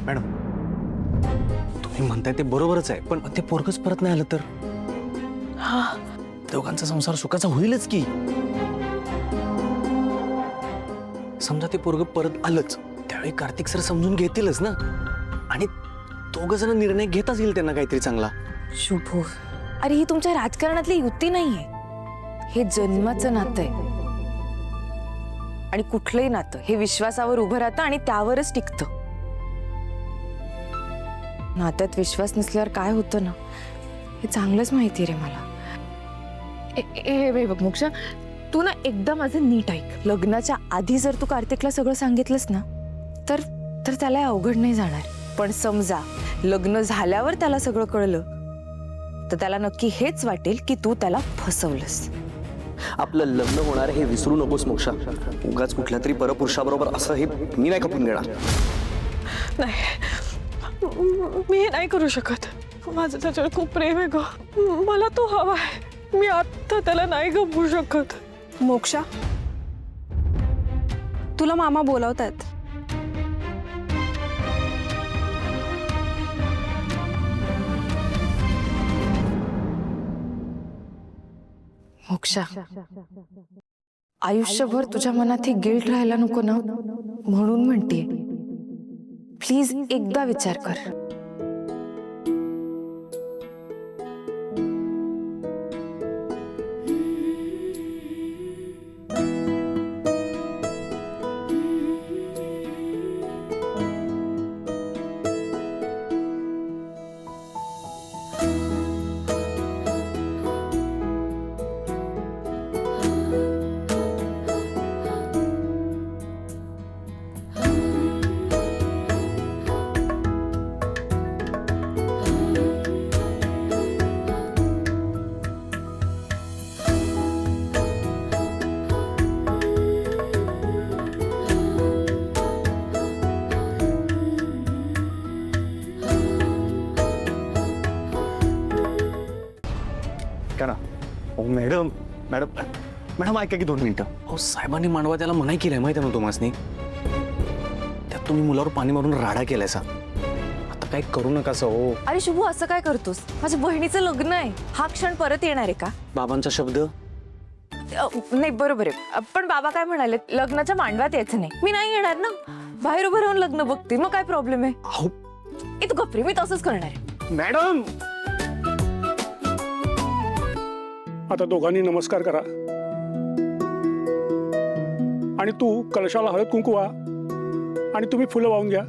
Madam तुम्ही म्हणताय ते बरोबरच आहे, पण ते पोरगच परत नाही आलं तर दोघांचा संसार सुखाचा होईलच की. समजा ते पोरग परत आलंच, त्यावेळी कार्तिक सर समजून घेतीलच ना, आणि दोघ जण निर्णय घेताच येईल त्यांना काहीतरी चांगला. शुभू, अरे ही तुमच्या राजकारणातली युती नाहीये, हे जन्माचं नातं आहे. आणि कुठलंही नातं हे विश्वासावर उभं राहतं आणि त्यावरच टिकतं. नात्यात विश्वास नसल्यावर काय होतं ना, हे चांगलंच माहिती रे मला. ए बघ मोक्षा, तू ना एकदा माझं नीट ऐक. लग्नाच्या आधी जर तू कार्तिकला सगळं सांगितलंस ना, तर त्याला अवघड नाही जाणार. पण समजा लग्न झाल्यावर त्याला सगळं कळलं, तर त्याला नक्की हेच वाटेल की तू त्याला फसवलंस. आपलं लग्न होणार हे विसरू नकोस मोक्षा. उगाच कुठल्या तरी परपुरुषाबरोबर असं हे मी नाही खपून घेणार. नाही, मी हे नाही करू शकत. माझं त्याच्यावर खूप प्रेम आहे ग, मला तो हवा आहे. मी आता त्याला नाही गमवू शकत. मोक्षा, तुला मामा बोलावतायत. मोक्षा, आयुष्यभर तुझ्या मनात हे गिल्ट राहायला नको ना, म्हणून म्हणते प्लीज एकदा विचार कर. मॅडम मॅडम मॅडम ऐका की 2 मिनिटं. हो, साहेबांनी मांडवा त्याला मनाई केलंय माहिती आहे ना तुम्हासनी. त्यात तुम्ही मुलावर पाणी मारून राडा केलाय सा. आता काही करू नका असं. हो अरे शुभू, असं काय करतोस? माझ्या बहिणीचं लग्न आहे, हा क्षण परत येणार आहे का? बाबांचा शब्द. नाही बरोबर आहे, पण बाबा काय म्हणाले, लग्नाच्या मांडवात यायचं नाही. मी नाही येणार ना, बाहेर उभं राहून लग्न बघते, मग काय प्रॉब्लेम आहे? अहो तू गप्री, मी तसंच करणार आहे. मॅडम, आता दोघांनी नमस्कार करा आणि तू कलशाला हळद कुंकू वा आणि तुम्ही फुलं वाहून घ्या.